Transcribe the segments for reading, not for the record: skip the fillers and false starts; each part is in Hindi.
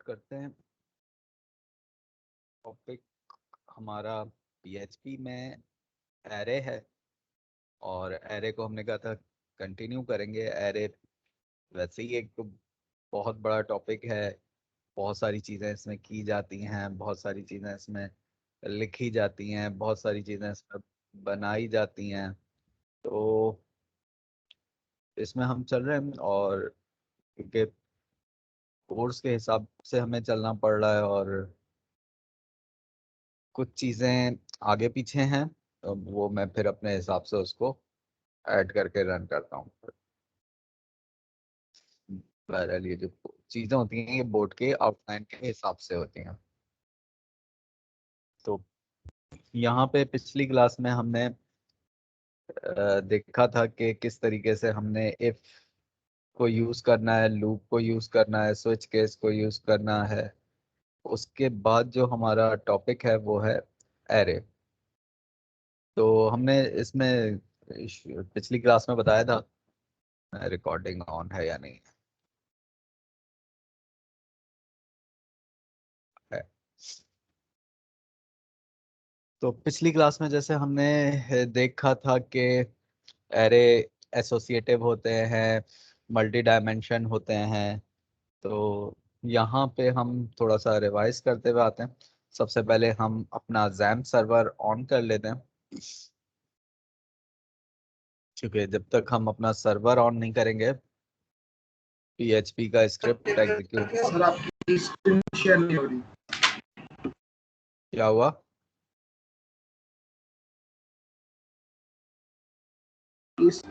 करते हैं। टॉपिक हमारा पीएचपी में एरे है और एरे को हमने कहा था कंटिन्यू करेंगे। एरे वैसे ही एक बहुत बड़ा टॉपिक है, बहुत सारी चीज़ें इसमें की जाती हैं, बहुत सारी चीज़ें इसमें लिखी जाती हैं, बहुत सारी चीज़ें इसमें बनाई जाती हैं। तो इसमें हम चल रहे हैं और क्योंकि कोर्स के हिसाब से हमें चलना पड़ रहा है और कुछ चीज़ें आगे पीछे हैं, तो वो मैं फिर अपने हिसाब से उसको ऐड करके रन करता हूँ। बहरहाल ये जो चीज़ें होती हैं ये बोर्ड के आउटलाइन के हिसाब से होती हैं। तो यहाँ पे पिछली क्लास में हमने देखा था कि किस तरीके से हमने इफ को यूज करना है, लूप को यूज करना है, स्विच केस को यूज करना है। उसके बाद जो हमारा टॉपिक है वो है एरे। तो हमने इसमें पिछली क्लास में बताया था, रिकॉर्डिंग ऑन है या नहीं है। तो पिछली क्लास में जैसे हमने देखा था कि एरे एसोसिएटिव होते हैं, मल्टी डायमेंशन होते हैं। तो यहाँ पे हम थोड़ा सा रिवाइज करते हुए आते हैं। सबसे पहले हम अपना जैम्प सर्वर ऑन कर लेते हैं, क्योंकि जब तक हम अपना सर्वर ऑन नहीं करेंगे पीएचपी का स्क्रिप्ट एग्जीक्यूट। सर आपकी स्क्रीन शेयर नहीं हो रही। क्या हुआ? इस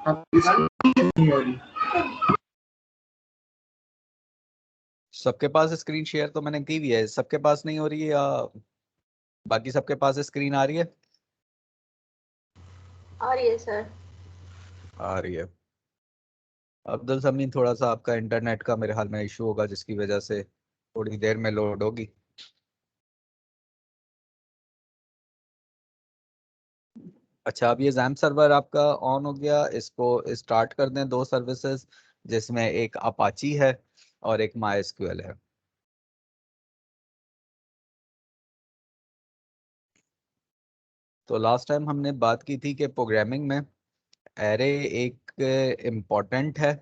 आपकी स्क्रीन नहीं हो रही। सबके पास स्क्रीन शेयर तो मैंने की हुई है, सबके पास नहीं हो रही है या बाकी सबके पास स्क्रीन आ रही है? आ रही है सर। आ रही है। अब्दुल समीन, थोड़ा सा आपका इंटरनेट का मेरे हाल में इशू होगा जिसकी वजह से थोड़ी देर में लोड होगी। अच्छा, अब ये जैम्प सर्वर आपका ऑन हो गया। इसको स्टार्ट कर दें। दो सर्विसेज जिसमें एक अपाची है और एक माई है। तो लास्ट टाइम हमने बात की थी कि प्रोग्रामिंग में एरे एक इम्पॉर्टेंट है,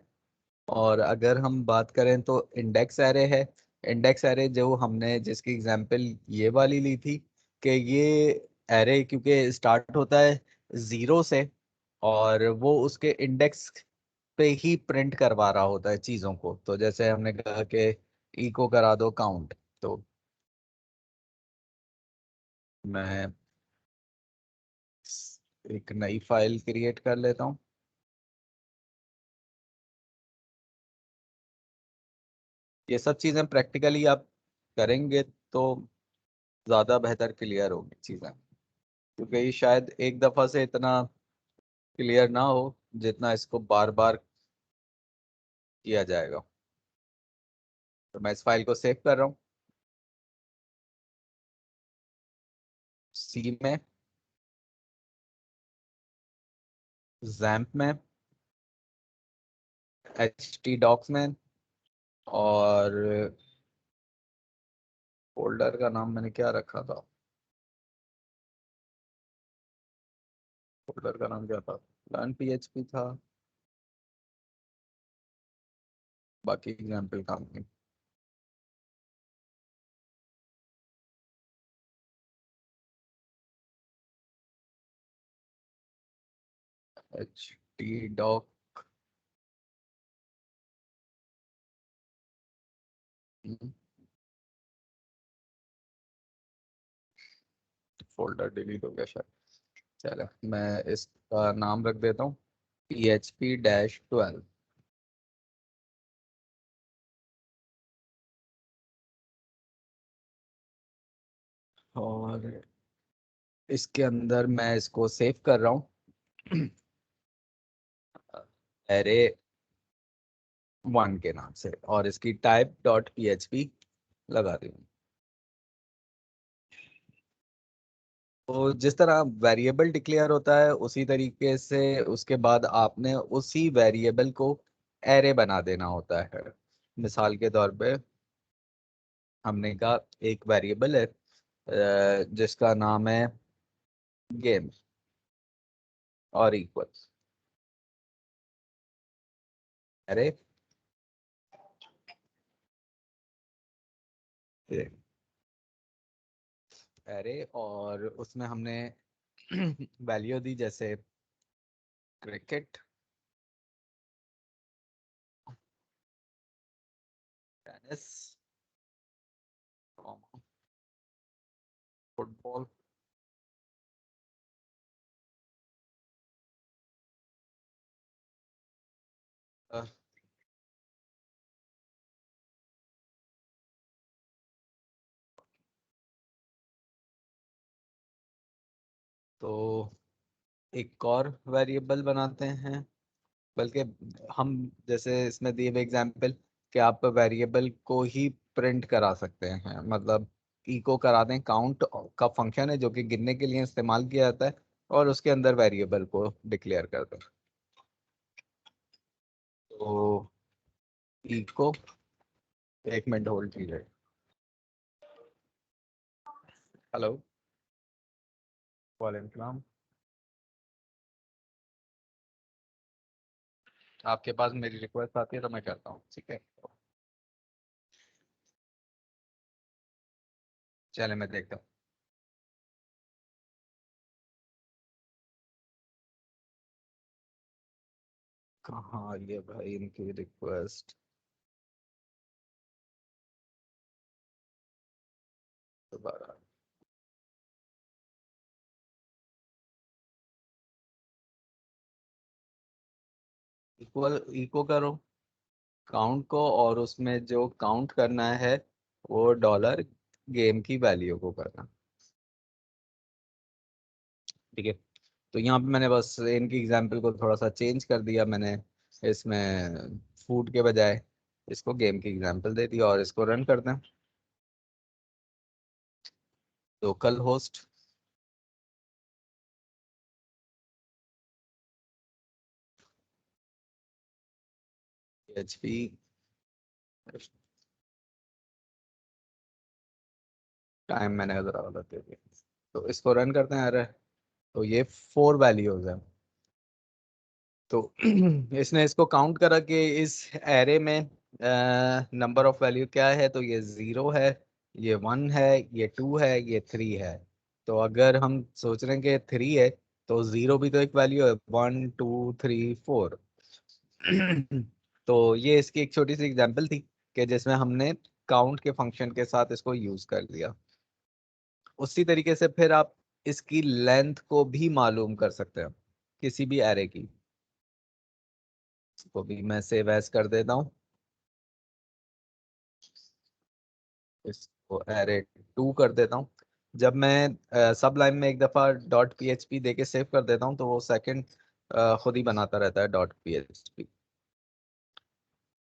और अगर हम बात करें तो इंडेक्स एरे है। इंडेक्स एरे जो हमने जिसकी एग्जांपल ये वाली ली थी कि ये एरे क्योंकि स्टार्ट होता है जीरो से और वो उसके इंडेक्स पे ही प्रिंट करवा रहा होता है चीज़ों को। तो जैसे हमने कहा कि इको करा दो काउंट, तो मैं एक नई फाइल क्रिएट कर लेता हूँ। ये सब चीज़ें प्रैक्टिकली आप करेंगे तो ज़्यादा बेहतर क्लियर होगी चीज़ें, क्योंकि ये शायद एक दफ़ा से इतना क्लियर ना हो जितना इसको बार बार किया जाएगा। तो मैं इस फाइल को सेव कर रहा हूँ। सी में, जैम्प में, htdocs में, और फोल्डर का नाम मैंने क्या रखा था? फोल्डर का नाम क्या था? लर्न पीएचपी था, बाकी एग्जाम्पल काम नहीं। htdoc फोल्डर डिलीट हो गया शायद। चलो मैं इसका नाम रख देता हूँ PHP-12। और इसके अंदर मैं इसको सेव कर रहा हूँ एरे 1 के नाम से, और इसकी टाइप डॉट पीएचपी लगा दी। तो जिस तरह वेरिएबल डिक्लेयर होता है उसी तरीके से उसके बाद आपने उसी वेरिएबल को एरे बना देना होता है। मिसाल के तौर पे हमने कहा एक वेरिएबल है जिसका नाम है गेम और इक्वल अरे अरे और उसमें हमने वैल्यू दी जैसे क्रिकेट, टेनिस, फुटबॉल, तो एक और वेरिएबल बनाते हैं। बल्कि हम जैसे इसमें दिए हुए एग्जांपल कि आप वेरिएबल को ही प्रिंट करा सकते हैं, मतलब इको करा दें, काउंट का फंक्शन है जो कि गिनने के लिए इस्तेमाल किया जाता है, और उसके अंदर वेरिएबल को डिक्लेयर कर दें। तो इको, एक मिनट होल्ड कीजिए। हेलो, वालेकुम सलाम। आपके पास मेरी रिक्वेस्ट आती है तो मैं करता हूँ, ठीक है? चले मैं देखता हूँ कहाँ ये भाई इनकी रिक्वेस्ट। दोबारा इक्वल इको करो काउंट को, और उसमें जो काउंट करना है वो डॉलर गेम की वैल्यू को करना, ठीक है? तो यहाँ पे मैंने बस इनकी एग्जांपल को थोड़ा सा चेंज कर दिया, मैंने इसमें फूड के बजाय इसको गेम की एग्जांपल दे दिया, और इसको रन करते हैं। लोकल होस्ट PHP, टाइम मैंने जरा गलत दे दिया, तो इसको रन करते हैं। अरे तो ये 4 वैल्यूज है। तो इसने इसको काउंट करा कि इस एरे में नंबर ऑफ वैल्यू क्या है, तो ये 0 है, ये 1 है, ये 2 है, ये 3 है। तो अगर हम सोच रहे हैं कि 3 है, तो 0 भी तो एक वैल्यू है, 1 2 3 4। तो ये इसकी एक छोटी सी एग्जांपल थी कि जिसमें हमने काउंट के फंक्शन के साथ इसको यूज कर लिया। उसी तरीके से फिर आप इसकी लेंथ को भी मालूम कर सकते हैं किसी भी एरे की। इसको भी मैं सेव एज कर देता हूँ, इसको एरे 2 कर देता हूँ। जब मैं सब लाइन में एक दफा डॉट पीएचपी दे के सेव कर देता हूँ तो वो सेकंड खुद ही बनाता रहता है डॉट पीएचपी।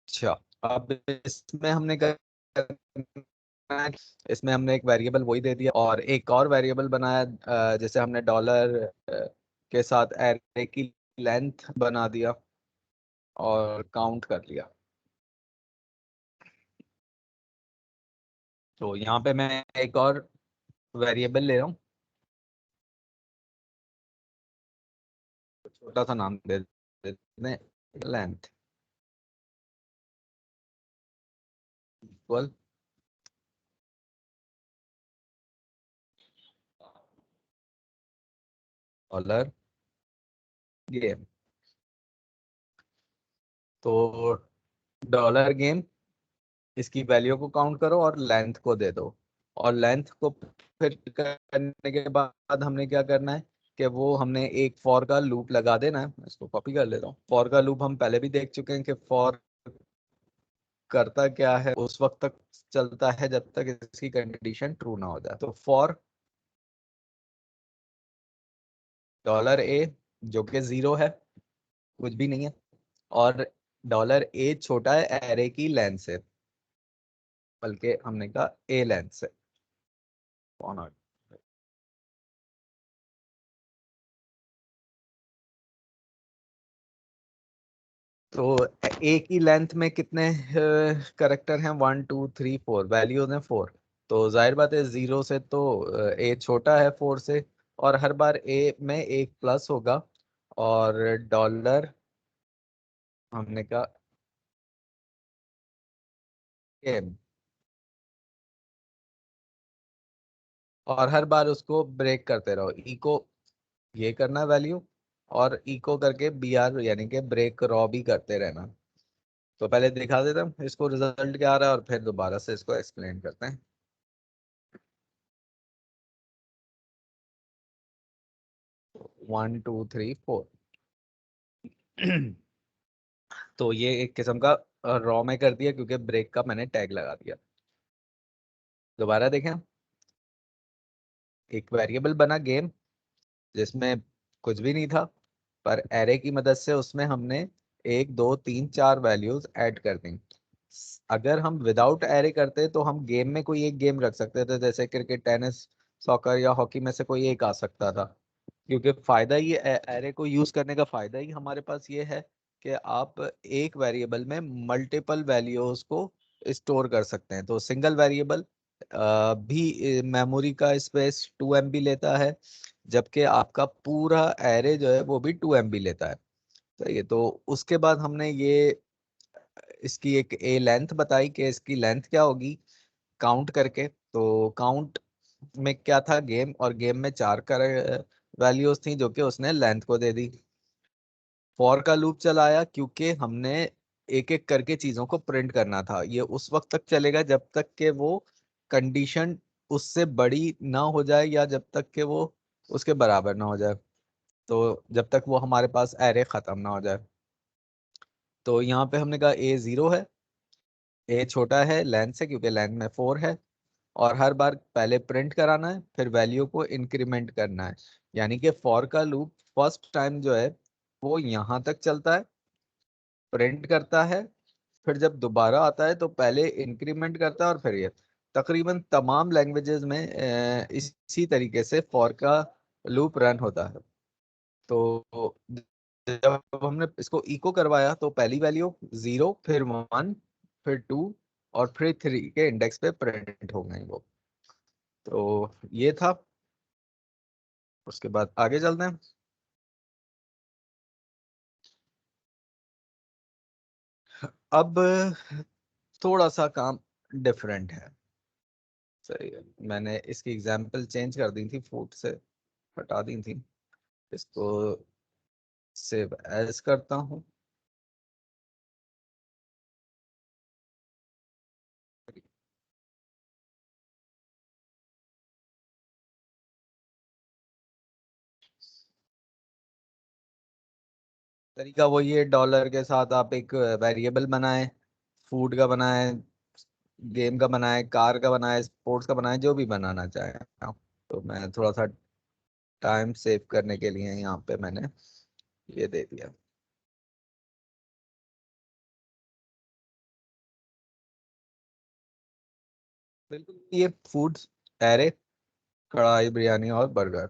अच्छा, अब इसमें हमने इसमें हमने एक वेरिएबल वही दे दिया, और एक और वेरिएबल बनाया जैसे हमने डॉलर के साथ एरे की लेंथ बना दिया और काउंट कर लिया। तो यहाँ पे मैं एक और वेरिएबल ले रहा हूँ, छोटा सा नाम दे देते हैं, लेंथ इक्वल डॉलर गेम। तो डॉलर गेम, इसकी वैल्यू को काउंट करो और लेंथ को दे दो। और लेंथ को फिर करने के बाद हमने क्या करना है कि वो हमने एक फॉर का लूप लगा देना है। इसको कॉपी कर लेता हूँ। फॉर का लूप हम पहले भी देख चुके हैं कि फॉर करता क्या है, उस वक्त तक चलता है जब तक इसकी कंडीशन ट्रू ना हो जाए। तो फॉर डॉलर ए, जो कि 0 है, कुछ भी नहीं है, और डॉलर ए छोटा है एरे की लेंथ से, बल्कि हमने कहा ए लेंथ से। कौन आ- तो ए की लेंथ में कितने करेक्टर हैं? 1 2 3 4, वैल्यूज हैं 4। तो जाहिर बात है 0 से तो ए छोटा है 4 से, और हर बार ए में एक प्लस होगा। और डॉलर हमने कहा एम, और हर बार उसको ब्रेक करते रहो। ई को ये करना वैल्यू, और ई को करके बी आर यानी कि ब्रेक रॉ भी करते रहना। तो पहले दिखा देता हूँ इसको रिजल्ट क्या आ रहा है, और फिर दोबारा से इसको एक्सप्लेन करते हैं। 1 2 3 4। तो ये एक किस्म का रॉ में कर दिया, क्योंकि ब्रेक का मैंने टैग लगा दिया। दोबारा देखें, एक वेरिएबल बना गेम जिसमें कुछ भी नहीं था, पर एरे की मदद से उसमें हमने 1 2 3 4 वैल्यूज ऐड कर दी। अगर हम विदाउट एरे करते तो हम गेम में कोई एक गेम रख सकते थे, जैसे क्रिकेट, टेनिस, सॉकर या हॉकी में से कोई एक आ सकता था। क्योंकि फायदा ये एरे को यूज करने का फायदा ही हमारे पास ये है कि आप एक वेरिएबल में मल्टीपल वैल्यूज को स्टोर कर सकते हैं। तो सिंगल वेरिएबल भी मेमोरी का स्पेस 2 MB लेता है, जबकि आपका पूरा एरे जो है वो भी 2 MB लेता है। सही है। तो उसके बाद हमने ये इसकी एक ए लेंथ बताई कि इसकी लेंथ क्या होगी काउंट करके। तो काउंट में क्या था, गेम, और गेम में 4 कर वैल्यूज थी जो कि उसने लेंथ को दे दी। फॉर का लूप चलाया क्योंकि हमने एक एक करके चीजों को प्रिंट करना था। ये उस वक्त तक चलेगा जब तक कि वो कंडीशन उससे बड़ी ना हो जाए, या जब तक कि वो उसके बराबर ना हो जाए। तो जब तक वो हमारे पास एरे खत्म ना हो जाए। तो यहाँ पे हमने कहा ए 0 है, ए छोटा है लेंथ से क्योंकि लेंथ में 4 है, और हर बार पहले प्रिंट कराना है, फिर वैल्यू को इंक्रीमेंट करना है। यानी कि फॉर का लूप फर्स्ट टाइम जो है वो यहाँ तक चलता है, प्रिंट करता है, फिर जब दोबारा आता है तो पहले इंक्रीमेंट करता है, और फिर ये तकरीबन तमाम लैंग्वेजेस में इसी तरीके से फॉर का लूप रन होता है। तो जब हमने इसको इको करवाया तो पहली वैल्यू 0, फिर 1, फिर 2, और फिर 3 के इंडेक्स पे प्रिंट हो गई वो। तो ये था। उसके बाद आगे चलते हैं। अब थोड़ा सा काम डिफरेंट है। सही है। मैंने इसकी एग्जांपल चेंज कर दी थी, फूड से हटा दी थी। इसको सेव एज करता हूँ। तरीका वही है, डॉलर के साथ आप एक वेरिएबल बनाएं, फूड का बनाएं, गेम का बनाएं, कार का बनाएं, स्पोर्ट्स का बनाएं, जो भी बनाना चाहें आप। तो मैं थोड़ा सा टाइम सेव करने के लिए यहाँ पे मैंने ये दे दिया। बिल्कुल, ये फूड्स एरे, कढ़ाई, बिरयानी और बर्गर।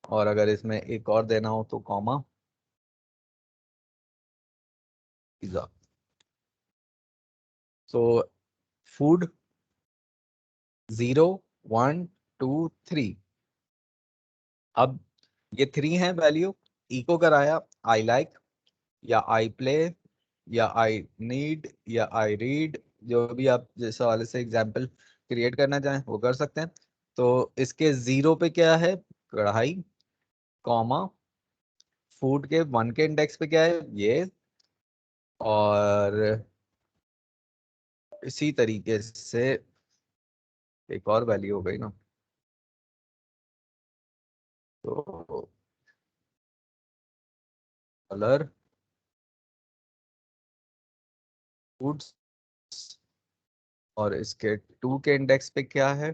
और अगर इसमें एक और देना हो तो कॉमा, पिज्जा। So food 0 1 2 3। अब ये 3 है वैल्यू। इको कराया आई लाइक, या आई प्ले, या आई नीड, या आई रीड, जो भी आप जिस हवाले से एग्जाम्पल क्रिएट करना चाहें वो कर सकते हैं। तो इसके 0 पे क्या है, कढ़ाई, कॉमा, फूड के 1 के इंडेक्स पे क्या है, ये। और इसी तरीके से एक और वैल्यू हो गई ना, तो कलर, फूड्स, और इसके 2 के इंडेक्स पे क्या है,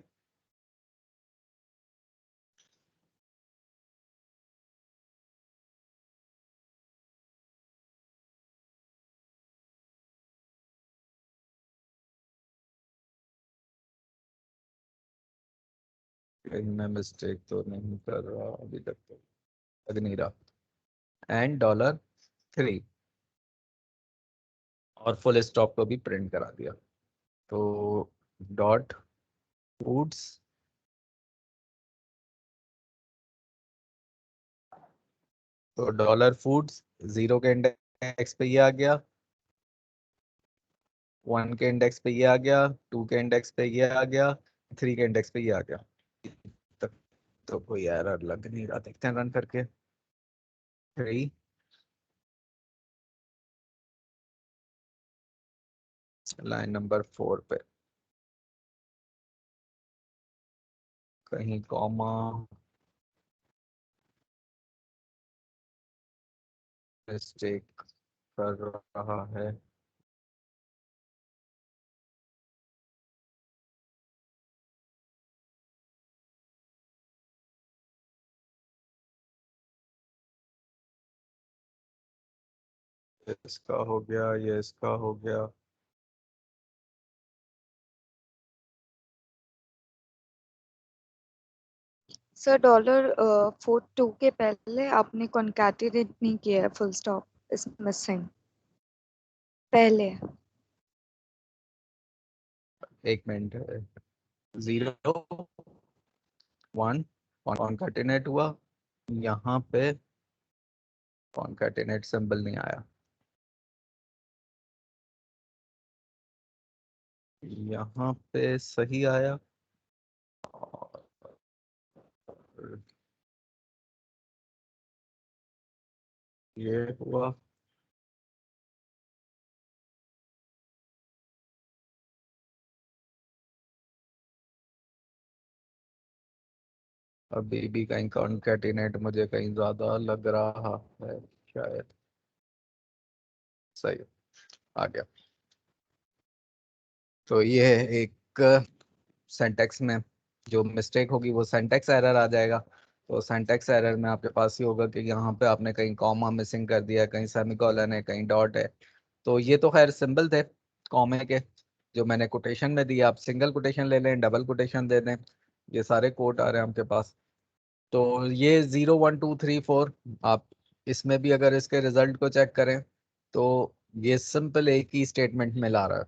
मैं मिस्टेक तो नहीं कर रहा अभी तक, तो लग नहीं रहा। And dollar 3। और फुल स्टॉप को भी प्रिंट करा दिया। तो डॉट फूड्स, तो डॉलर फूड्स 0 के इंडेक्स पे ये आ गया, 1 के इंडेक्स पे ये आ गया, 2 के इंडेक्स पे ये आ गया, 3 के इंडेक्स पे ये आ गया। तक तो कोई एरर लग नहीं रहा, देखते हैं रन करके। 3, लाइन नंबर 4 पे कहीं कॉमा मिस्टेक कर रहा है। इसका हो गया, ये इसका हो गया। सर डॉलर 42 के पहले आपने कॉन्कैटिनेट नहीं किया है, फुल स्टॉप इज मिसिंग पहले। एक मिनट, 0 1 कॉन्कैटिनेट हुआ, यहाँ पे कॉन्कैटिनेट सिंबल नहीं आया, यहाँ पे सही आया। और ये हुआ, अभी भी कहीं कॉन्कैटिनेट मुझे कहीं ज्यादा लग रहा है, शायद सही आ गया। तो ये एक सिंटैक्स में जो मिस्टेक होगी वो सिंटैक्स एरर आ जाएगा। तो सिंटैक्स एरर में आपके पास ही होगा कि यहाँ पे आपने कहीं कॉमा मिसिंग कर दिया, कहीं सेमीकोलन है, कहीं डॉट है। तो ये तो खैर सिंबल थे कॉमे के जो मैंने कोटेशन में दिया, आप सिंगल कोटेशन ले लें, डबल कोटेशन दे दें, ये सारे कोड आ रहे हैं आपके पास। तो ये 0 1 2 3 4, आप इसमें भी अगर इसके रिजल्ट को चेक करें तो ये सिंपल एक ही स्टेटमेंट में ला रहा है,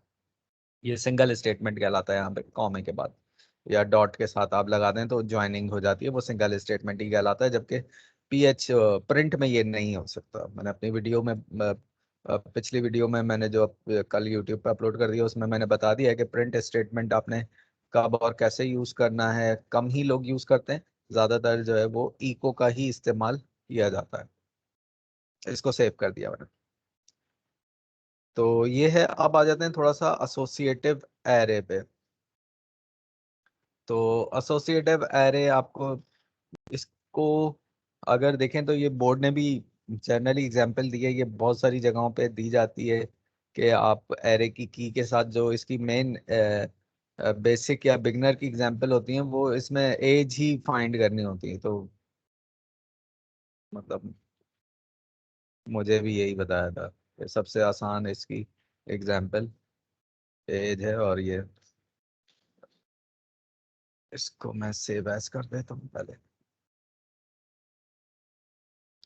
ये सिंगल स्टेटमेंट कहलाता है। यहाँ पे कॉमे के बाद या डॉट के साथ आप लगा दें तो ज्वाइनिंग हो जाती है, वो सिंगल स्टेटमेंट ही कहलाता है। जबकि पीएच प्रिंट में ये नहीं हो सकता। मैंने अपनी वीडियो में पिछली वीडियो में मैंने जो कल यूट्यूब पे अपलोड कर दिया उसमें मैंने बता दिया है कि प्रिंट स्टेटमेंट आपने कब और कैसे यूज करना है। कम ही लोग यूज करते हैं, ज्यादातर जो है वो इको का ही इस्तेमाल किया जाता है। इसको सेव कर दिया मैंने। तो ये है, अब आ जाते हैं थोड़ा सा एसोसिएटिव एरे पे। तो एसोसिएटिव एरे आपको इसको अगर देखें तो ये बोर्ड ने भी जनरली एग्जांपल दी है, ये बहुत सारी जगहों पे दी जाती है कि आप एरे की के साथ जो इसकी मेन बेसिक या बिगनर की एग्जांपल होती हैं वो इसमें एज ही फाइंड करनी होती है। तो मतलब मुझे भी यही बताया था कि सबसे आसान इसकी एग्जांपल एज है। और ये इसको मैं सेव एज कर देता हूँ पहले,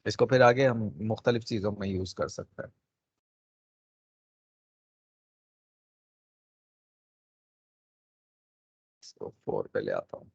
इसको फिर आगे हम मुख्तलिफ चीज़ों में यूज़ कर सकते हैं। इसको 4 पे ले आता हूँ।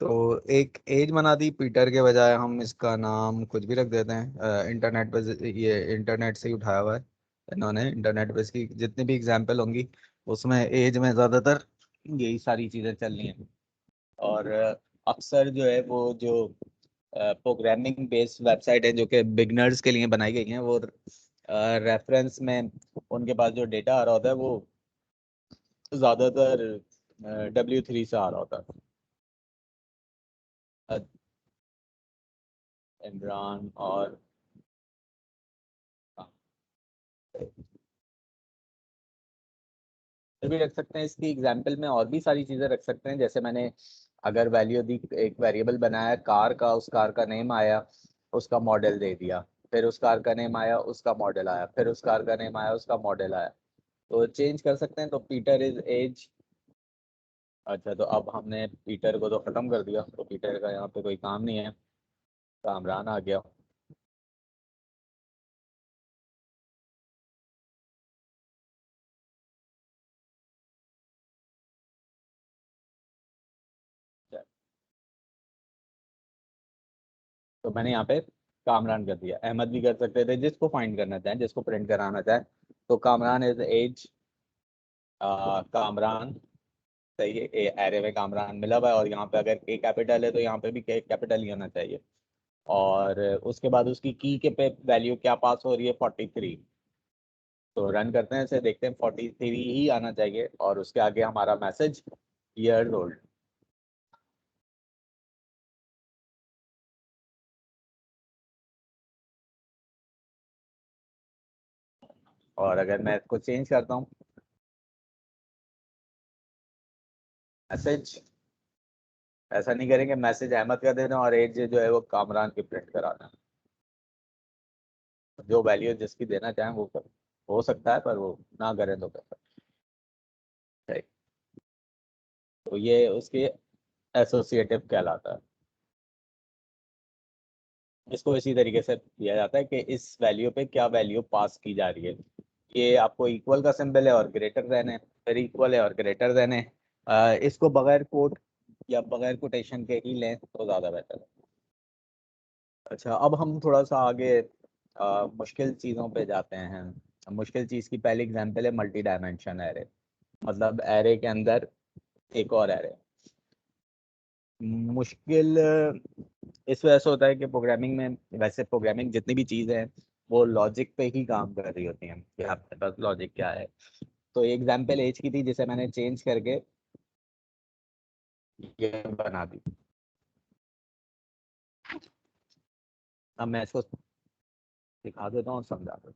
तो एक एज बना दी, पीटर के बजाय हम इसका नाम कुछ भी रख देते हैं। इंटरनेट पे ये इंटरनेट से ही उठाया हुआ है इन्होंने, इंटरनेट पे इसकी जितनी भी एग्जांपल होंगी उसमें एज में ज़्यादातर यही सारी चीज़ें चलनी हैं। और अक्सर जो है वो जो प्रोग्रामिंग बेस्ड वेबसाइट है जो कि बिगनर्स के लिए बनाई गई हैं, वो रेफरेंस में उनके पास जो डेटा आ रहा होता है वो ज़्यादातर W3 से आ रहा होता है। इमरान और फिर भी रख सकते हैं, इसकी एग्जाम्पल में और भी सारी चीज़ें रख सकते हैं। जैसे मैंने अगर वैल्यू दी, एक वेरिएबल बनाया कार का, उस कार का नेम आया, उसका मॉडल दे दिया। फिर उस कार का नेम आया, उसका मॉडल आया, फिर उस कार का नेम आया, उसका मॉडल आया, तो चेंज कर सकते हैं। तो पीटर इज एज, अच्छा तो अब हमने पीटर को तो खत्म कर दिया, तो पीटर का यहाँ पे कोई काम नहीं है, कामरान आ गया। तो मैंने यहाँ पे कामरान कर दिया। अहमद भी कर सकते थे, जिसको फाइंड करना चाहें, जिसको प्रिंट कराना चाहें। तो कामरान इज एज, कामरान, सही है। एरे में कामरान मिला हुआ है, और यहाँ पे अगर के कैपिटल है तो यहाँ पे भी के कैपिटल ही होना चाहिए। और उसके बाद उसकी की के पे वैल्यू क्या पास हो रही है, 43। तो रन करते हैं इसे, देखते हैं 43 ही आना चाहिए, और उसके आगे हमारा मैसेज ईयर्स ओल्ड। और अगर मैं इसको चेंज करता हूँ, मैसेज, ऐसा नहीं करेंगे, मैसेज अहमद का देना और एज जो है वो कामरान की प्रिंट कराना। जो वैल्यू जिसकी देना चाहें वो कर, हो सकता है, पर वो ना करें तो कर सकते हैं। तो ये उसके एसोसिएटिव कहलाता है। इसको इसी तरीके से दिया जाता है कि इस वैल्यू पे क्या वैल्यू पास की जा रही है। ये आपको इक्वल का सिंबल है और ग्रेटर देन है, फिर इक्वल है और ग्रेटर देन है। इसको बगैर कोट या बगैर कोटेशन के ही लें तो ज़्यादा बेटर है। अच्छा, अब हम थोड़ा सा आगे मुश्किल चीज़ों पे जाते हैं। मुश्किल चीज़ की पहली एग्जांपल है मल्टी डायमेंशन एरे। मतलब एरे के अंदर एक और एरे। मुश्किल इस वजह से होता है कि प्रोग्रामिंग में, वैसे प्रोग्रामिंग जितनी भी चीज़ें हैं वो लॉजिक पे ही काम कर रही होती हैं कि आपके पास लॉजिक क्या है। तो एग्जांपल एज की थी, जिसे मैंने चेंज करके ये बना दी। अब मैं इसको दिखा देता हूँ और समझा देता हूँ।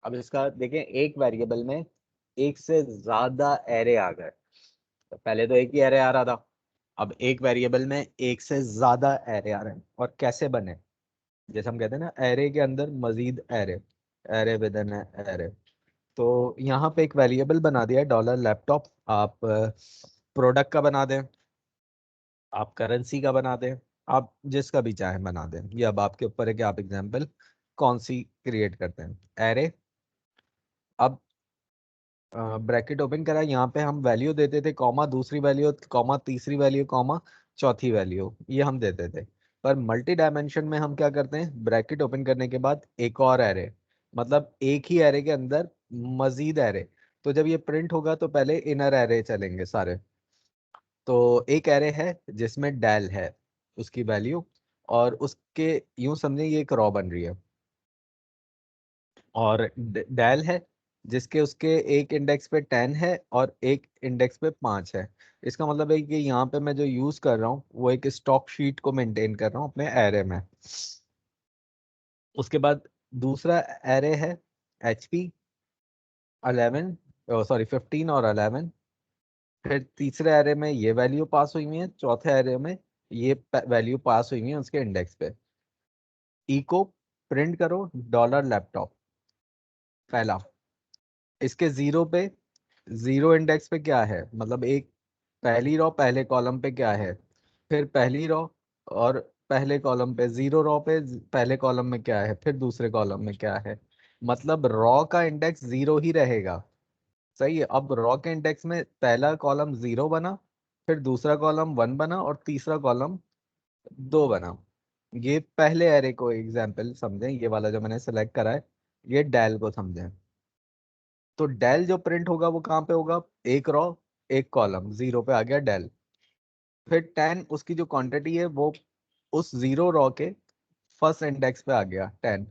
अब इसका देखें, एक वेरिएबल में एक से ज्यादा एरे आ गए। तो पहले तो एक ही एरे आ रहा था, अब एक वेरिएबल में एक से ज्यादा एरे आ रहे हैं। और कैसे बने, जैसे हम कहते हैं ना, एरे के अंदर मजीद array, array with in array. तो यहाँ पे एक वेरिएबल बना दिया डॉलर लैपटॉप। आप प्रोडक्ट का बना दें, आप करेंसी का बना दें, आप जिसका भी चाहें बना दें। ये अब आपके ऊपर है कि आप एग्जाम्पल कौन सी क्रिएट करते हैं। एरे, अब ब्रैकेट ओपन करा, यहाँ पे हम वैल्यू देते थे, कॉमा दूसरी वैल्यू, कॉमा तीसरी वैल्यू, कॉमा चौथी वैल्यू, ये हम देते थे। पर मल्टी डायमेंशन में हम क्या करते हैं, ब्रैकेट ओपन करने के बाद एक और एरे, मतलब एक ही एरे के अंदर मजीद एरे। तो जब ये प्रिंट होगा तो पहले इनर एरे चलेंगे सारे। तो एक एरे है जिसमें डेल है, उसकी वैल्यू, और उसके यूं समझें ये एक रॉ बन रही है। और डेल है जिसके उसके एक इंडेक्स पे 10 है और एक इंडेक्स पे 5 है। इसका मतलब है कि यहाँ पे मैं जो यूज कर रहा हूँ वो एक स्टॉक शीट को मेंटेन कर रहा हूँ अपने एरे में। उसके बाद दूसरा एरे है HP 11, सॉरी 15 और 11। फिर तीसरे एरे में ये वैल्यू पास हुई हुई है, चौथे एरे में ये वैल्यू पास हुई हुई है उसके इंडेक्स पे। इको प्रिंट करो डॉलर लैपटॉप, पहला। इसके जीरो पे, जीरो इंडेक्स पे क्या है, मतलब एक पहली रो पहले कॉलम पे क्या है, फिर पहली रो, और पहले कॉलम पे जीरो रो पे पहले कॉलम में क्या है, फिर दूसरे कॉलम में क्या है। मतलब रॉ का इंडेक्स जीरो ही रहेगा। सही है। अब रॉ के इंडेक्स में पहला कॉलम जीरो बना, फिर दूसरा कॉलम वन बना, और तीसरा कॉलम दो बना। ये पहले एरे को एग्जाम्पल समझें, ये वाला जो मैंने सेलेक्ट करा है, ये डेल को समझें। तो डेल जो प्रिंट होगा वो कहाँ पे होगा, एक रॉ एक कॉलम, जीरो पे आ गया डेल। फिर 10 उसकी जो क्वांटिटी है वो उस जीरो रॉ के फर्स्ट इंडेक्स पे आ गया 10।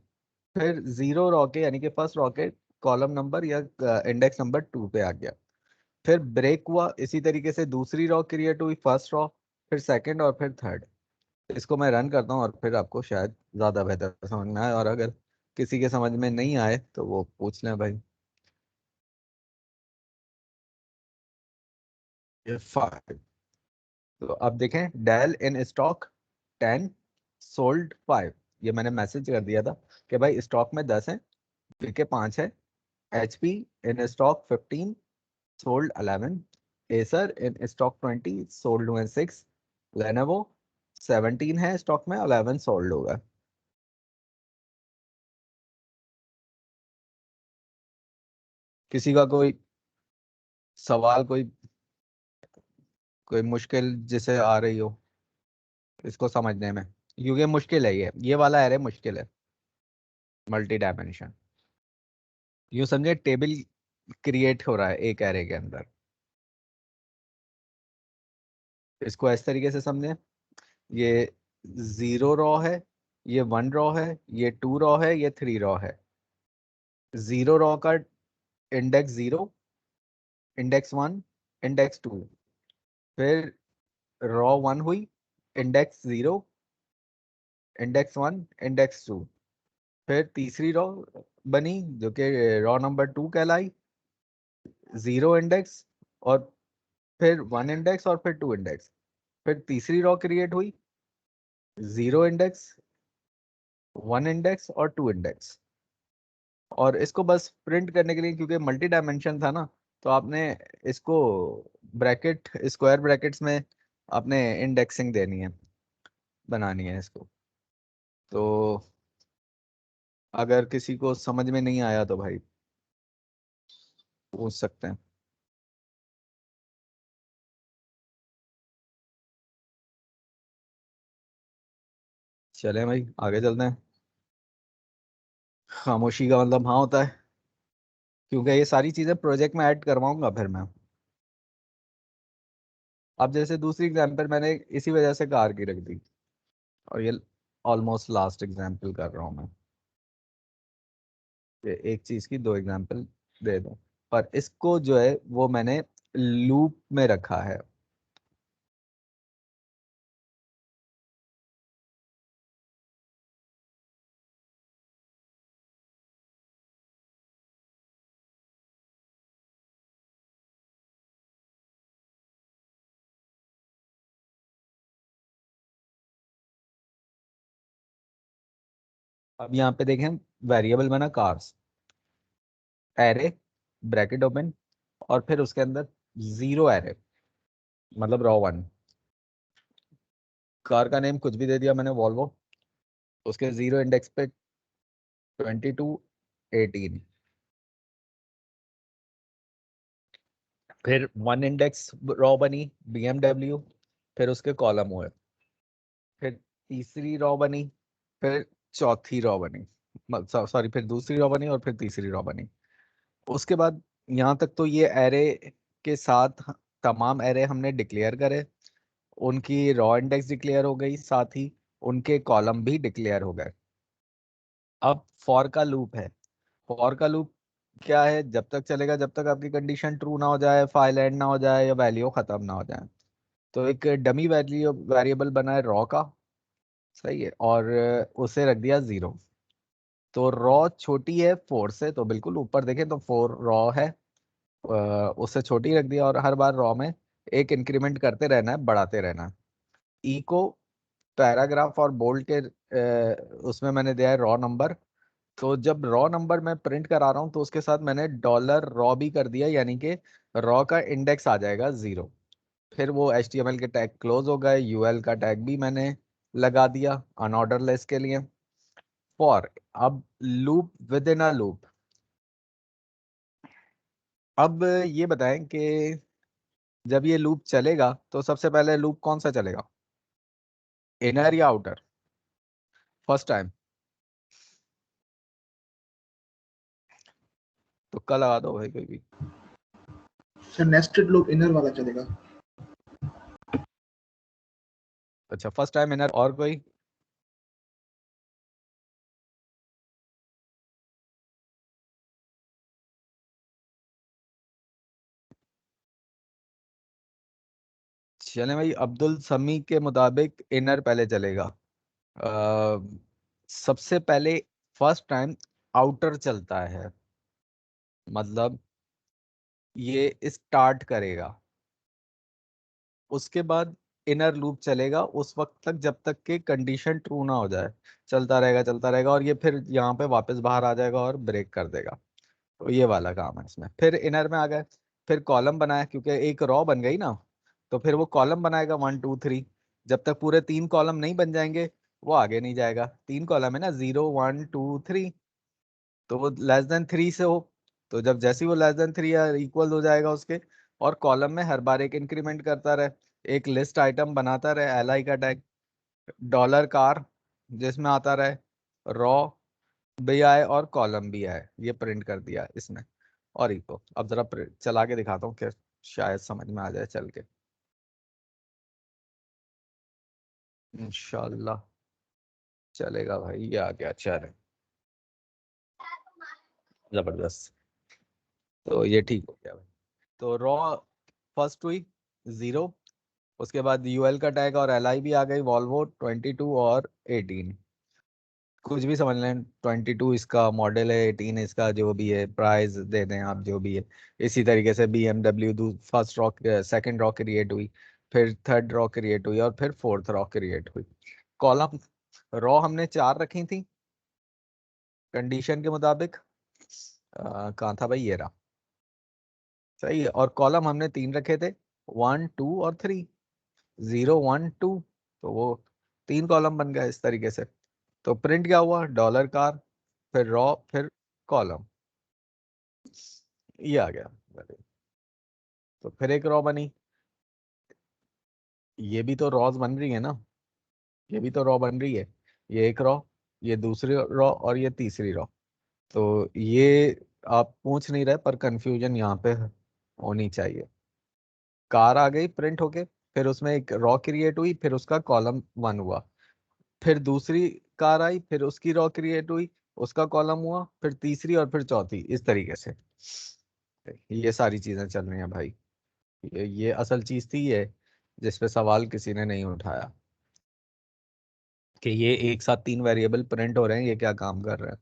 फिर जीरो रॉ के यानी कि फर्स्ट रॉ के कॉलम नंबर या इंडेक्स नंबर 2 पे आ गया। फिर ब्रेक हुआ, इसी तरीके से दूसरी रॉ क्रिएट हुई, फर्स्ट रॉ, फिर सेकंड और फिर थर्ड। इसको मैं रन करता हूँ और फिर आपको शायद ज़्यादा बेहतर समझ में आए, और अगर किसी के समझ में नहीं आए तो वो पूछ लें भाई। ये 5, तो अब देखें, डेल इन स्टॉक 10, सोल्ड 5। ये मैंने मैसेज कर दिया था कि भाई स्टॉक में 10 है, बिके 5 है। HP in stock 15, sold 11। Acer in stock 20, sold हुए 6। लेनोवो 17 है स्टॉक में, 11 सोल्ड होगा। किसी का कोई सवाल, कोई कोई मुश्किल जिसे आ रही हो इसको समझने में? क्योंकि मुश्किल है, ये वाला एरे मुश्किल है, मल्टी डायमेंशन। यूं समझे टेबल क्रिएट हो रहा है एक एरे के अंदर। इसको इस तरीके से समझे, ये 0 रॉ है, ये 1 रॉ है, ये 2 रॉ है, ये 3 रॉ है। 0 रॉ का इंडेक्स 0, इंडेक्स 1, इंडेक्स 2। फिर रॉ 1 हुई, इंडेक्स 0, इंडेक्स 1, इंडेक्स 2। फिर तीसरी रॉ बनी जो कि रॉ नंबर 2 कहलाई, 0 इंडेक्स, और फिर 1 इंडेक्स और फिर 2 इंडेक्स। फिर तीसरी रॉ क्रिएट हुई, 0 इंडेक्स, 1 इंडेक्स और 2 इंडेक्स। और इसको बस प्रिंट करने के लिए, क्योंकि मल्टी डायमेंशन था ना, तो आपने इसको ब्रैकेट, स्क्वायर ब्रैकेट्स में आपने इंडेक्सिंग देनी है, बनानी है इसको। तो अगर किसी को समझ में नहीं आया तो भाई पूछ सकते हैं। चलें भाई, आगे चलते हैं। खामोशी का मतलब हाँ होता है, क्योंकि ये सारी चीजें प्रोजेक्ट में ऐड करवाऊंगा फिर मैं। अब जैसे दूसरी एग्जाम्पल मैंने इसी वजह से कार की रख दी, और ये ऑलमोस्ट लास्ट एग्जाम्पल कर रहा हूँ मैं। ये एक चीज की दो एग्जाम्पल दे दूं, पर इसको जो है वो मैंने लूप में रखा है। अब यहाँ पे देखें, वेरिएबल बना कार्स, एरे, ब्रैकेट ओपन, और फिर उसके अंदर 0 एरे, मतलब रॉ 1। कार का नेम कुछ भी दे दिया मैंने, वॉल्वो। उसके 0 इंडेक्स पे 22, 18। फिर 1 इंडेक्स रॉ बनी, BMW। फिर उसके कॉलम हुए, फिर तीसरी रॉ बनी, फिर चौथी रॉ बनी, सॉरी, फिर दूसरी रॉ बनी और फिर तीसरी रॉ बनी। उसके बाद यहाँ तक तो ये एरे के साथ तमाम एरे हमने डिक्लेयर करे, उनकी रॉ इंडेक्स डिक्लेयर हो गई, साथ ही उनके कॉलम भी डिक्लेयर हो गए। अब फॉर का लूप है। फॉर का लूप क्या है? जब तक चलेगा जब तक आपकी कंडीशन ट्रू ना हो जाए, फाइल एंड ना हो जाए, या वैल्यू खत्म ना हो जाए। तो एक डमी वैल्यू वेरिएबल बना है रॉ का, सही है, और उसे रख दिया 0। तो रॉ छोटी है 4 से, तो बिल्कुल ऊपर देखें तो 4 रॉ है, उससे छोटी रख दिया, और हर बार रॉ में एक इंक्रीमेंट करते रहना है, बढ़ाते रहना है। ई को पैराग्राफ और बोल्ड के उसमें मैंने दिया है रॉ नंबर। तो जब रॉ नंबर मैं प्रिंट करा रहा हूँ तो उसके साथ मैंने डॉलर रॉ भी कर दिया, यानी कि रॉ का इंडेक्स आ जाएगा 0। फिर वो HTML के टैग क्लोज हो गए, UL का टैग भी मैंने लगा दिया अनऑर्डरलेस के लिए। फॉर, अब loop with in a loop. अब ये बताएं कि जब ये लूप चलेगा तो सबसे पहले लूप कौन सा चलेगा, इनर या आउटर? फर्स्ट टाइम तुक्का लगा दो भाई कोई भी। सर नेस्टेड लूप इनर वाला चलेगा। अच्छा, फर्स्ट टाइम इनर, और कोई? चले भाई, अब्दुल समी के मुताबिक इनर पहले चलेगा। सबसे पहले फर्स्ट टाइम आउटर चलता है, मतलब ये स्टार्ट करेगा, उसके बाद इनर लूप चलेगा उस वक्त तक जब तक कि कंडीशन ट्रू ना हो जाए। चलता रहेगा चलता रहेगा, और ये फिर यहाँ पे वापस बाहर आ जाएगा और ब्रेक कर देगा। तो ये वाला काम है इसमें। फिर इनर में आ गए, फिर कॉलम बनाया, क्योंकि एक रॉ बन गई ना, तो फिर वो कॉलम बनाएगा 1 2 3। जब तक पूरे 3 कॉलम नहीं बन जाएंगे वो आगे नहीं जाएगा। 3 कॉलम है ना, 0 1 2 3, तो वो लेस देन 3 से हो, तो जब जैसे ही वो लेस देन 3 या इक्वल हो जाएगा उसके, और कॉलम में हर बार एक इंक्रीमेंट करता रहे, एक लिस्ट आइटम बनाता रहे, एल का टैग, डॉलर कार जिसमें आता रहे रॉ भी आए और कॉलम भी आए, ये प्रिंट कर दिया इसने। और इको अब जरा चला के दिखाता हूँ कि शायद समझ में आ जाए चल के, इंशाल्लाह चलेगा भाई। ये आ गया, चले जबरदस्त। तो ये ठीक हो गया भाई। तो रॉ फर्स्ट हुई 0, उसके बाद यूएल का टैग और एल आई भी आ गई, वॉल्वो 22 और 18, कुछ भी समझ लें। 22 इसका मॉडल है, 18 इसका जो भी है प्राइस दे दें आप जो भी है। इसी तरीके से B MW first row second row create हुई, फिर थर्ड रॉ क्रिएट हुई, और फिर फोर्थ रॉ क्रिएट हुई। कॉलम रॉ हमने 4 रखी थी कंडीशन के मुताबिक। कहाँ था भाई, ये रहा, सही है। और कॉलम हमने 3 रखे थे, 1 2 और 3, 0 1 2, तो वो 3 कॉलम बन गया इस तरीके से। तो प्रिंट क्या हुआ, डॉलर कार, फिर रॉ, फिर कॉलम, ये आ गया। तो फिर एक रॉ बनी, ये भी तो रॉज बन रही है ना, ये भी तो रॉ बन रही है। ये एक रॉ, ये दूसरी रॉ, और ये तीसरी रॉ। तो ये आप पूछ नहीं रहे पर कंफ्यूजन यहाँ पे होनी चाहिए। कार आ गई प्रिंट होके, फिर उसमें एक रॉ क्रिएट हुई, फिर उसका कॉलम 1 हुआ, फिर दूसरी कार आई, फिर उसकी रॉ क्रिएट हुई, उसका कॉलम हुआ, फिर तीसरी, और फिर चौथी, इस तरीके से ये सारी चीजें चल रही हैं भाई। ये असल चीज थी, ये जिस पे सवाल किसी ने नहीं उठाया कि ये एक साथ 3 वेरिएबल प्रिंट हो रहे हैं, ये क्या काम कर रहे हैं।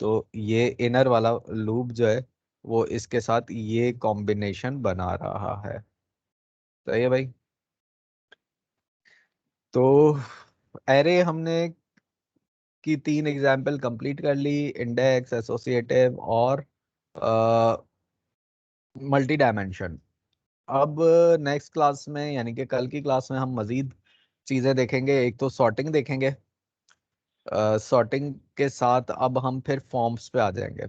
तो ये इनर वाला लूप जो है वो इसके साथ ये कॉम्बिनेशन बना रहा है। सही है भाई। तो एरे हमने की 3 एग्जाम्पल कंप्लीट कर ली, इंडेक्स, एसोसिएटिव और मल्टी डायमेंशन। अब नेक्स्ट क्लास में यानी कि कल की क्लास में हम मजीद चीज़ें देखेंगे। एक तो सॉर्टिंग देखेंगे, सॉर्टिंग के साथ अब हम फिर फॉर्म्स पे आ जाएंगे।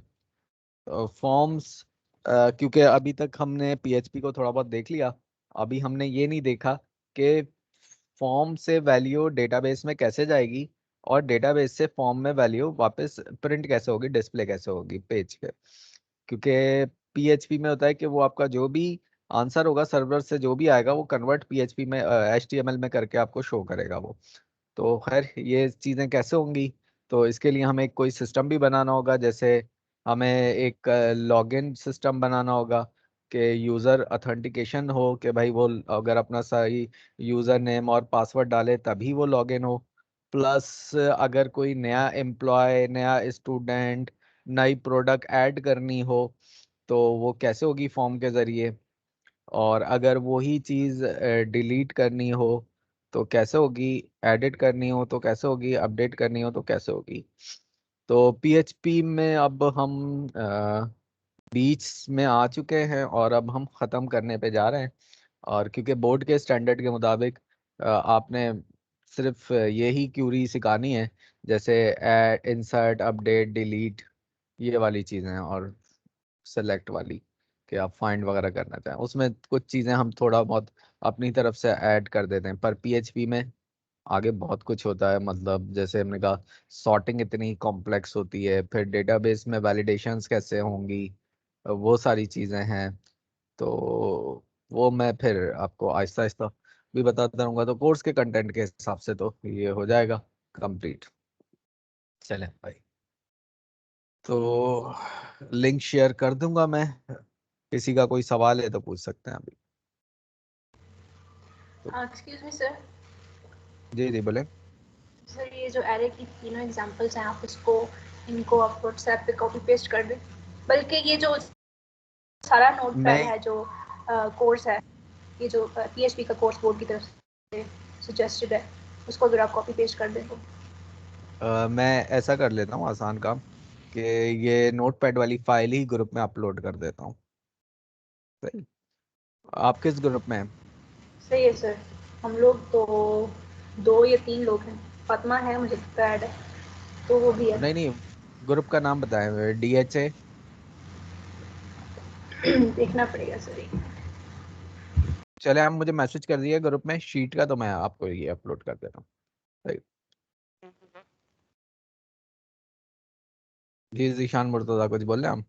फॉर्म्स, क्योंकि अभी तक हमने पीएचपी को थोड़ा बहुत देख लिया, अभी हमने ये नहीं देखा कि फॉर्म से वैल्यू डेटाबेस में कैसे जाएगी, और डेटाबेस से फॉर्म में वैल्यू वापस प्रिंट कैसे होगी, डिस्प्ले कैसे होगी पेज पे। क्योंकि पीएचपी में होता है कि वो आपका जो भी आंसर होगा सर्वर से जो भी आएगा वो कन्वर्ट पीएचपी में एचटीएमएल में करके आपको शो करेगा वो। तो खैर ये चीज़ें कैसे होंगी, तो इसके लिए हमें कोई सिस्टम भी बनाना होगा। जैसे हमें एक लॉगिन सिस्टम बनाना होगा कि यूज़र ऑथेंटिकेशन हो, कि भाई वो अगर अपना सही यूज़र नेम और पासवर्ड डाले तभी वो लॉगिन हो। प्लस अगर कोई नया एम्प्लॉय, नया स्टूडेंट, नई प्रोडक्ट ऐड करनी हो तो वो कैसे होगी, फॉर्म के ज़रिए। और अगर वही चीज़ डिलीट करनी हो तो कैसे होगी, एडिट करनी हो तो कैसे होगी, अपडेट करनी हो तो कैसे होगी। तो पीएचपी में अब हम बीच में आ चुके हैं और अब हम ख़त्म करने पे जा रहे हैं। और क्योंकि बोर्ड के स्टैंडर्ड के मुताबिक आपने सिर्फ यही क्यूरी सिखानी है, जैसे ऐड, इंसर्ट, अपडेट, डिलीट, ये वाली चीज़ें हैं, और सेलेक्ट वाली कि आप फाइंड वगैरह करना चाहें। उसमें कुछ चीज़ें हम थोड़ा बहुत अपनी तरफ से ऐड कर देते हैं, पर पीएचपी में आगे बहुत कुछ होता है। मतलब जैसे हमने कहा, सॉर्टिंग इतनी कॉम्प्लेक्स होती है, फिर डेटाबेस में वैलिडेशंस कैसे होंगी, वो सारी चीज़ें हैं। तो वो मैं फिर आपको आहिस्ता आहिस्ता भी बताता रहूँगा। तो कोर्स के कंटेंट के हिसाब से तो ये हो जाएगा कंप्लीट। चलें भाई, तो लिंक शेयर कर दूंगा मैं, किसी का कोई सवाल है तो पूछ सकते हैं अभी। Excuse me sir. जी जी बोले। सर ये जो एरे की तीनों एग्जांपल्स हैं आप इनको आप व्हाट्सएप पे कॉपी पेस्ट कर दें, बल्कि ये जो सारा नोटपैड है जो कोर्स है, ये जो पीएचपी का कोर्स बोर्ड की तरफ से सजेस्टेड है, उसको अगर आप कॉपी पेस्ट कर दें तो। मैं ऐसा कर लेता हूँ आसान काम कि ये नोटपैड वाली फाइल ही ग्रुप में अपलोड कर देता हूँ। सही। आप किस ग्रुप में हैं? सही है सर, हम लोग तो 2 या 3 लोग हैं। फातिमा है, मुझे लगता है ऐड है, तो वो भी है। नहीं नहीं, ग्रुप का नाम बताएं। DHA। देखना पड़ेगा सर ये। चले, आप मुझे मैसेज कर दिए ग्रुप में शीट का, तो मैं आपको ये अपलोड कर देता हूँ। सही। जी जीशान मुर्तजा कुछ बोल रहे हैं हम?